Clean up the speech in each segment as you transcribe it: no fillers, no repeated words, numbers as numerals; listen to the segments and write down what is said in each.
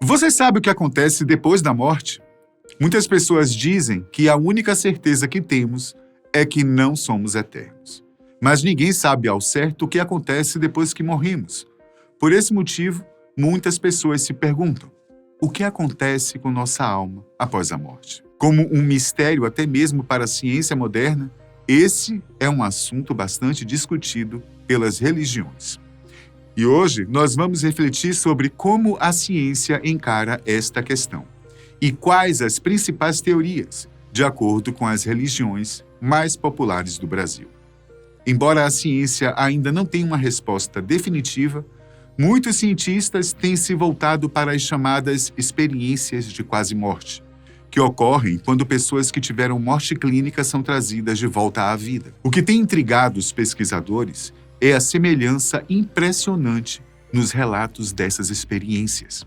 Você sabe o que acontece depois da morte? Muitas pessoas dizem que a única certeza que temos é que não somos eternos. Mas ninguém sabe ao certo o que acontece depois que morremos. Por esse motivo, muitas pessoas se perguntam: o que acontece com nossa alma após a morte? Como um mistério até mesmo para a ciência moderna, esse é um assunto bastante discutido pelas religiões. E hoje nós vamos refletir sobre como a ciência encara esta questão e quais as principais teorias, de acordo com as religiões mais populares do Brasil. Embora a ciência ainda não tenha uma resposta definitiva, muitos cientistas têm se voltado para as chamadas experiências de quase-morte, que ocorrem quando pessoas que tiveram morte clínica são trazidas de volta à vida. O que tem intrigado os pesquisadores é a semelhança impressionante nos relatos dessas experiências.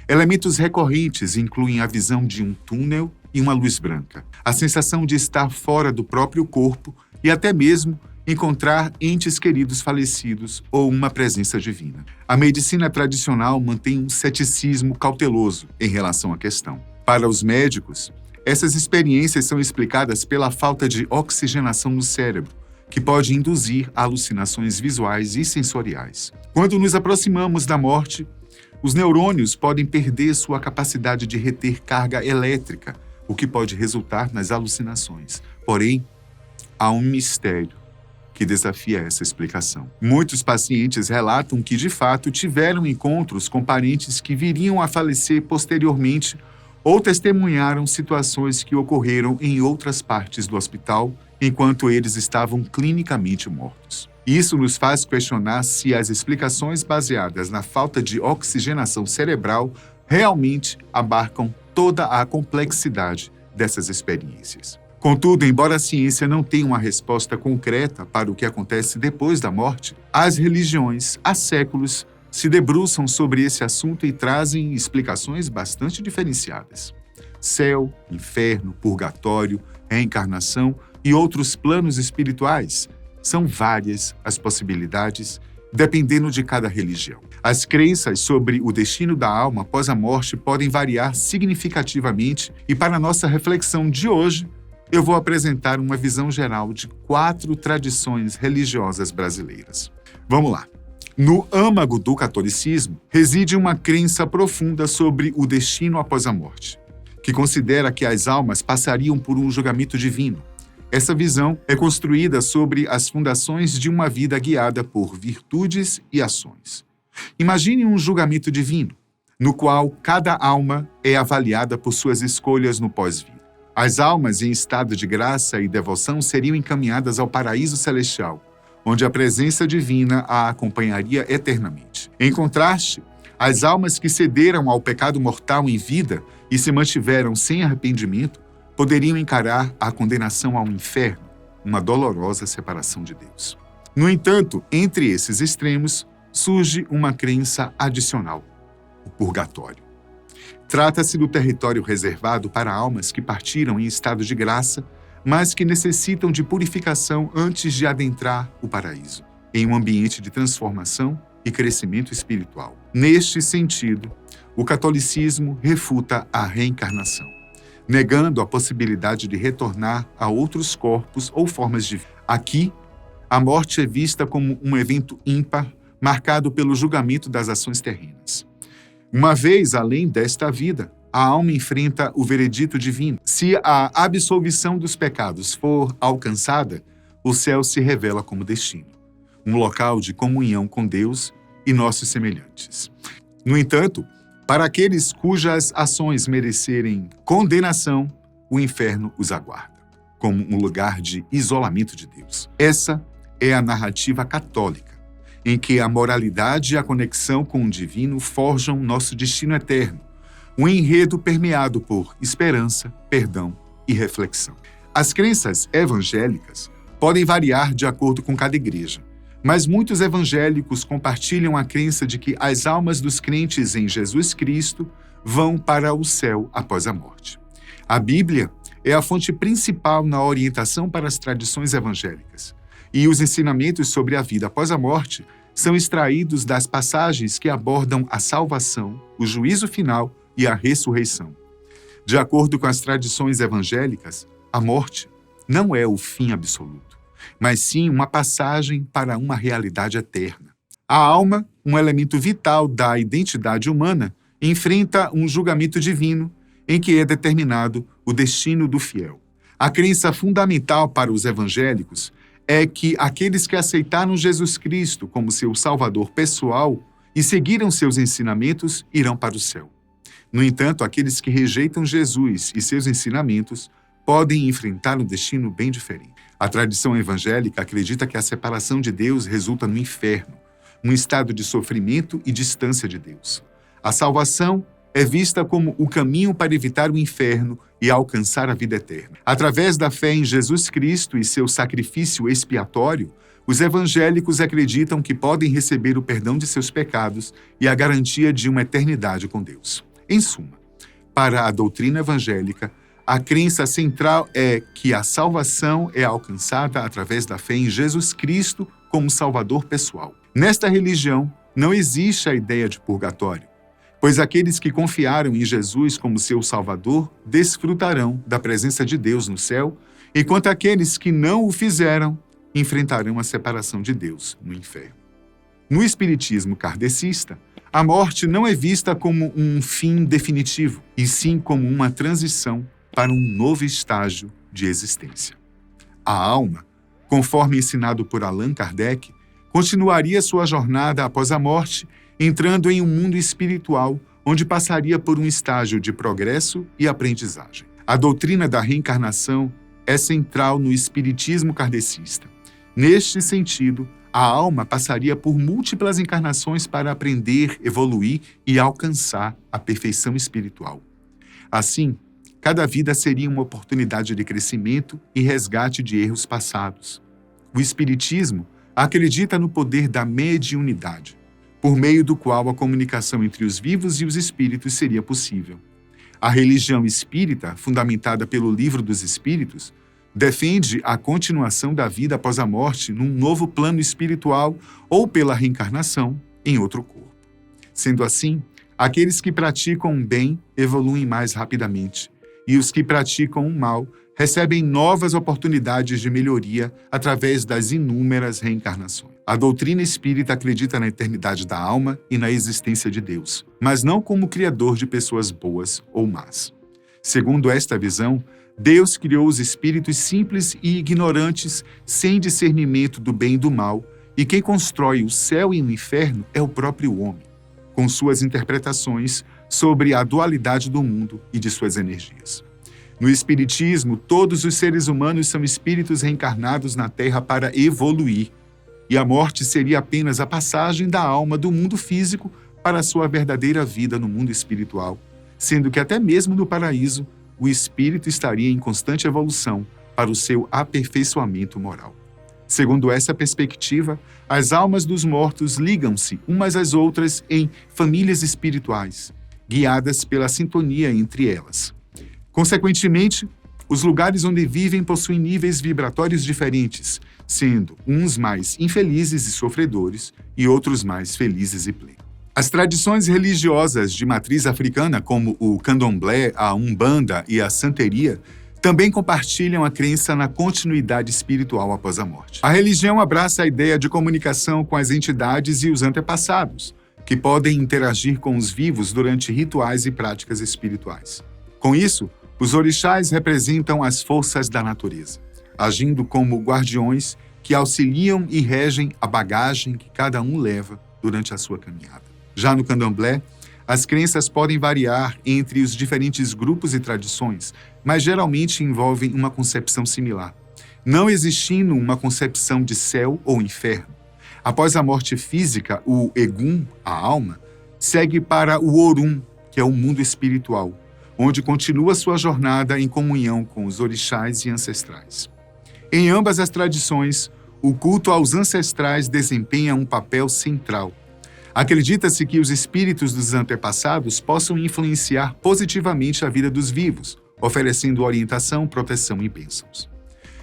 Elementos recorrentes incluem a visão de um túnel e uma luz branca, a sensação de estar fora do próprio corpo e até mesmo encontrar entes queridos falecidos ou uma presença divina. A medicina tradicional mantém um ceticismo cauteloso em relação à questão. Para os médicos, essas experiências são explicadas pela falta de oxigenação no cérebro, que pode induzir alucinações visuais e sensoriais. Quando nos aproximamos da morte, os neurônios podem perder sua capacidade de reter carga elétrica, o que pode resultar nas alucinações. Porém, há um mistério que desafia essa explicação. Muitos pacientes relatam que, de fato, tiveram encontros com parentes que viriam a falecer posteriormente ou testemunharam situações que ocorreram em outras partes do hospital enquanto eles estavam clinicamente mortos. Isso nos faz questionar se as explicações baseadas na falta de oxigenação cerebral realmente abarcam toda a complexidade dessas experiências. Contudo, embora a ciência não tenha uma resposta concreta para o que acontece depois da morte, as religiões, há séculos, se debruçam sobre esse assunto e trazem explicações bastante diferenciadas. Céu, inferno, purgatório, reencarnação e outros planos espirituais. São várias as possibilidades, dependendo de cada religião. As crenças sobre o destino da alma após a morte podem variar significativamente e, para a nossa reflexão de hoje, eu vou apresentar uma visão geral de 4 tradições religiosas brasileiras. Vamos lá. No âmago do catolicismo, reside uma crença profunda sobre o destino após a morte, que considera que as almas passariam por um julgamento divino. Essa visão é construída sobre as fundações de uma vida guiada por virtudes e ações. Imagine um julgamento divino, no qual cada alma é avaliada por suas escolhas no pós-vida. As almas em estado de graça e devoção seriam encaminhadas ao paraíso celestial, onde a presença divina a acompanharia eternamente. Em contraste, as almas que cederam ao pecado mortal em vida e se mantiveram sem arrependimento poderiam encarar a condenação ao inferno, uma dolorosa separação de Deus. No entanto, entre esses extremos, surge uma crença adicional, o purgatório. Trata-se do território reservado para almas que partiram em estado de graça, mas que necessitam de purificação antes de adentrar o paraíso, em um ambiente de transformação e crescimento espiritual. Neste sentido, o catolicismo refuta a reencarnação, negando a possibilidade de retornar a outros corpos ou formas de vida. Aqui, a morte é vista como um evento ímpar, marcado pelo julgamento das ações terrenas. Uma vez além desta vida, a alma enfrenta o veredito divino. Se a absolvição dos pecados for alcançada, o céu se revela como destino, um local de comunhão com Deus e nossos semelhantes. No entanto, para aqueles cujas ações merecerem condenação, o inferno os aguarda, como um lugar de isolamento de Deus. Essa é a narrativa católica, em que a moralidade e a conexão com o divino forjam nosso destino eterno, um enredo permeado por esperança, perdão e reflexão. As crenças evangélicas podem variar de acordo com cada igreja, mas muitos evangélicos compartilham a crença de que as almas dos crentes em Jesus Cristo vão para o céu após a morte. A Bíblia é a fonte principal na orientação para as tradições evangélicas, e os ensinamentos sobre a vida após a morte são extraídos das passagens que abordam a salvação, o juízo final e a ressurreição. De acordo com as tradições evangélicas, a morte não é o fim absoluto, mas sim uma passagem para uma realidade eterna. A alma, um elemento vital da identidade humana, enfrenta um julgamento divino em que é determinado o destino do fiel. A crença fundamental para os evangélicos é que aqueles que aceitaram Jesus Cristo como seu Salvador pessoal e seguiram seus ensinamentos irão para o céu. No entanto, aqueles que rejeitam Jesus e seus ensinamentos podem enfrentar um destino bem diferente. A tradição evangélica acredita que a separação de Deus resulta no inferno, um estado de sofrimento e distância de Deus. A salvação é vista como o caminho para evitar o inferno e alcançar a vida eterna. Através da fé em Jesus Cristo e seu sacrifício expiatório, os evangélicos acreditam que podem receber o perdão de seus pecados e a garantia de uma eternidade com Deus. Em suma, para a doutrina evangélica, a crença central é que a salvação é alcançada através da fé em Jesus Cristo como Salvador pessoal. Nesta religião, não existe a ideia de purgatório, pois aqueles que confiaram em Jesus como seu Salvador desfrutarão da presença de Deus no céu, enquanto aqueles que não o fizeram enfrentarão a separação de Deus no inferno. No espiritismo kardecista, a morte não é vista como um fim definitivo, e sim como uma transição para um novo estágio de existência. A alma, conforme ensinado por Allan Kardec, continuaria sua jornada após a morte, entrando em um mundo espiritual, onde passaria por um estágio de progresso e aprendizagem. A doutrina da reencarnação é central no espiritismo kardecista. Neste sentido, a alma passaria por múltiplas encarnações para aprender, evoluir e alcançar a perfeição espiritual. Assim, cada vida seria uma oportunidade de crescimento e resgate de erros passados. O espiritismo acredita no poder da mediunidade, por meio do qual a comunicação entre os vivos e os espíritos seria possível. A religião espírita, fundamentada pelo Livro dos Espíritos, defende a continuação da vida após a morte num novo plano espiritual ou pela reencarnação em outro corpo. Sendo assim, aqueles que praticam o bem evoluem mais rapidamente, e os que praticam o mal recebem novas oportunidades de melhoria através das inúmeras reencarnações. A doutrina espírita acredita na eternidade da alma e na existência de Deus, mas não como criador de pessoas boas ou más. Segundo esta visão, Deus criou os espíritos simples e ignorantes, sem discernimento do bem e do mal, e quem constrói o céu e o inferno é o próprio homem, com suas interpretações sobre a dualidade do mundo e de suas energias. No Espiritismo, todos os seres humanos são espíritos reencarnados na Terra para evoluir, e a morte seria apenas a passagem da alma do mundo físico para a sua verdadeira vida no mundo espiritual, sendo que até mesmo no paraíso, o espírito estaria em constante evolução para o seu aperfeiçoamento moral. Segundo essa perspectiva, as almas dos mortos ligam-se umas às outras em famílias espirituais, guiadas pela sintonia entre elas. Consequentemente, os lugares onde vivem possuem níveis vibratórios diferentes, sendo uns mais infelizes e sofredores e outros mais felizes e plenos. As tradições religiosas de matriz africana, como o candomblé, a umbanda e a santeria, também compartilham a crença na continuidade espiritual após a morte. A religião abraça a ideia de comunicação com as entidades e os antepassados, que podem interagir com os vivos durante rituais e práticas espirituais. Com isso, os orixás representam as forças da natureza, agindo como guardiões que auxiliam e regem a bagagem que cada um leva durante a sua caminhada. Já no candomblé, as crenças podem variar entre os diferentes grupos e tradições, mas geralmente envolvem uma concepção similar, não existindo uma concepção de céu ou inferno. Após a morte física, o Egum, a alma, segue para o Orum, que é o mundo espiritual, onde continua sua jornada em comunhão com os orixás e ancestrais. Em ambas as tradições, o culto aos ancestrais desempenha um papel central. Acredita-se que os espíritos dos antepassados possam influenciar positivamente a vida dos vivos, oferecendo orientação, proteção e bênçãos.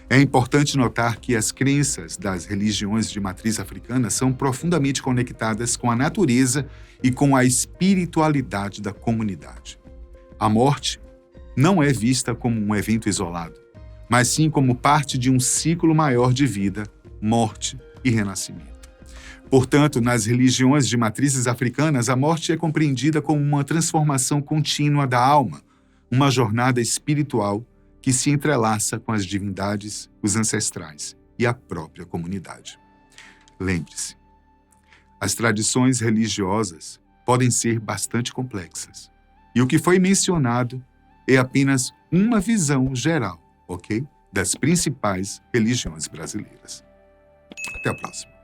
É importante notar que as crenças das religiões de matriz africana são profundamente conectadas com a natureza e com a espiritualidade da comunidade. A morte não é vista como um evento isolado, mas sim como parte de um ciclo maior de vida, morte e renascimento. Portanto, nas religiões de matrizes africanas, a morte é compreendida como uma transformação contínua da alma, uma jornada espiritual que se entrelaça com as divindades, os ancestrais e a própria comunidade. Lembre-se, as tradições religiosas podem ser bastante complexas, e o que foi mencionado é apenas uma visão geral, ok? Das principais religiões brasileiras. Até a próxima.